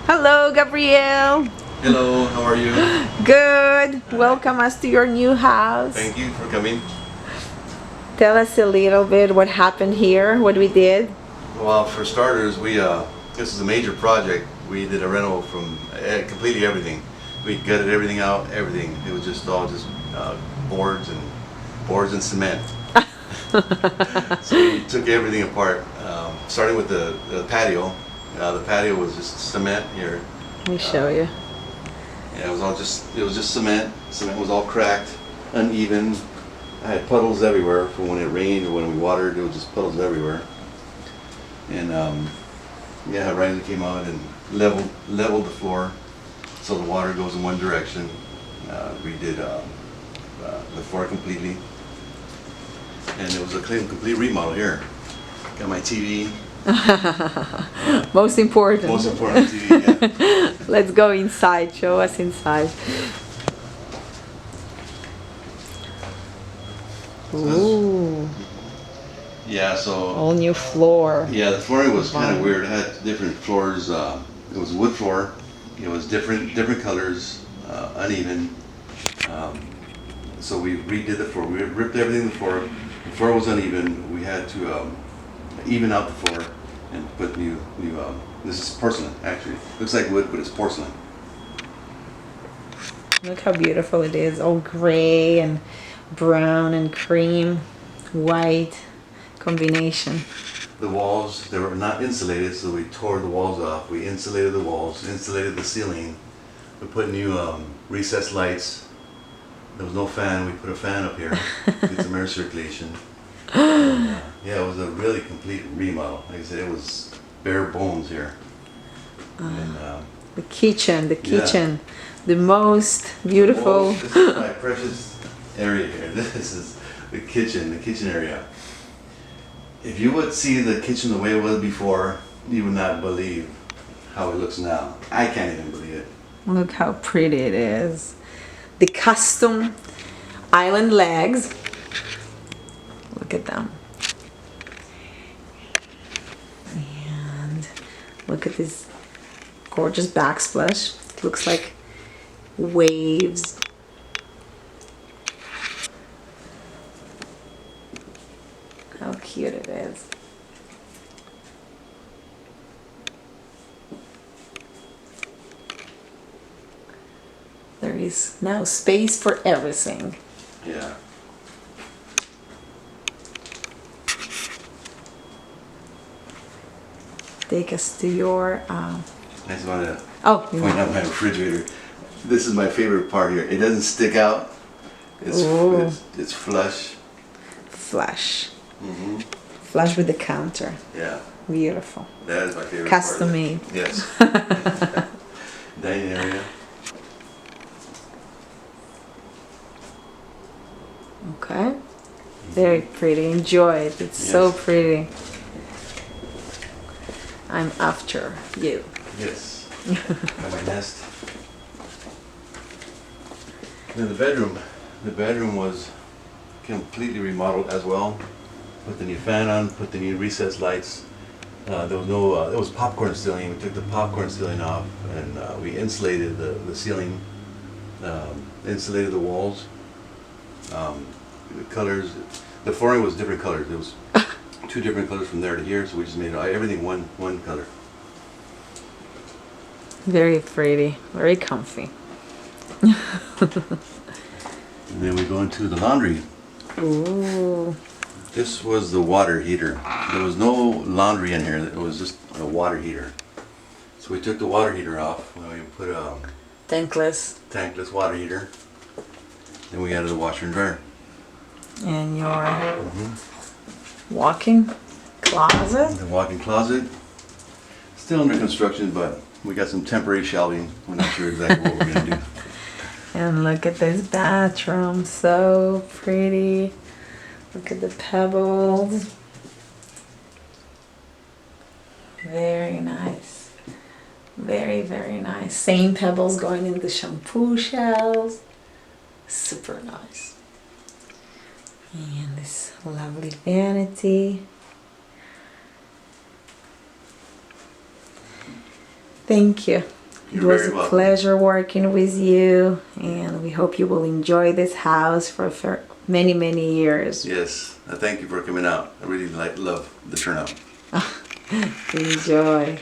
Hello, Gabriel. Hello, how are you? Good. Welcome us to your new house. Thank you for coming. Tell us a little bit what happened here, what we did. Well, for starters, this is a major project. We did a rental from completely everything. We gutted everything out, everything. It was just all boards and cement. So we took everything apart, starting with the patio. The patio was just cement here. Let me show you. Yeah, it was just cement. Cement was all cracked, uneven. I had puddles everywhere from when it rained or when we watered. There was just puddles everywhere. And yeah, Riley came out and leveled the floor so the water goes in one direction. Redid the floor completely, and it was a complete remodel here. Got my TV. Most important. Most important TV. Yeah. Let's go inside. Show us inside. Ooh. Yeah, so All new floor. yeah, the flooring was kind of weird. It had different floors. It was wood floor. It was different colors, uneven. So we redid the floor. We ripped everything in the floor. The floor was uneven. We had to even out the floor and put new. This is porcelain, actually. Looks like wood, but it's porcelain. Look how beautiful it is. All gray and brown and cream, white combination. The walls, they were not insulated, so we tore the walls off. We insulated the walls, insulated the ceiling. We put new recessed lights. There was no fan. We put a fan up here. Get some air circulation. And, yeah, it was a really complete remodel. Like I said, it was bare bones here. And, The kitchen, the most beautiful. This is my precious area here. This is the kitchen area. If you would see the kitchen the way it was before, you would not believe how it looks now. I can't even believe it. Look how pretty it is. The custom island legs. Look at them. And look at this gorgeous backsplash. It looks like waves. How cute it is. There is now space for everything. Yeah. Take us to your I just want to you point out my refrigerator. This is my favorite part here. It doesn't stick out. It's flush. flush. Mm-hmm. Flush with the counter. Yeah. Beautiful. That is my favorite Custom part. made. Yes. Dining area. Okay. Very pretty. Enjoy it. It's so Yes. pretty. I'm after you. Yes. Got my nest. Then the bedroom. The bedroom was completely remodeled as well. Put the new fan on, put the new recessed lights. There was no, it was popcorn ceiling. We took the popcorn ceiling off and we insulated the ceiling, insulated the walls. The colors, the flooring was different colors. It was two different colors from there to here, so we just made everything one color. Very pretty. Very comfy. And then we go into the laundry. Ooh. This was the water heater. There was no laundry in here. It was just a water heater. So we took the water heater off. We put a Tankless. tankless water heater. Then we added a washer and dryer. And your walk-in closet. The walk-in closet. Still under construction, but we got some temporary shelving. We're not sure exactly what we're going to do. And look at this bathroom. So pretty. Look at the pebbles. Very nice. Very, very nice. Same pebbles going in the shampoo shells. Super nice. And this lovely vanity. Thank you. It You're was very a welcome. pleasure working with you, and we hope you will enjoy this house for many, many years. Yes, I thank you for coming out. I really love the turnout. Enjoy.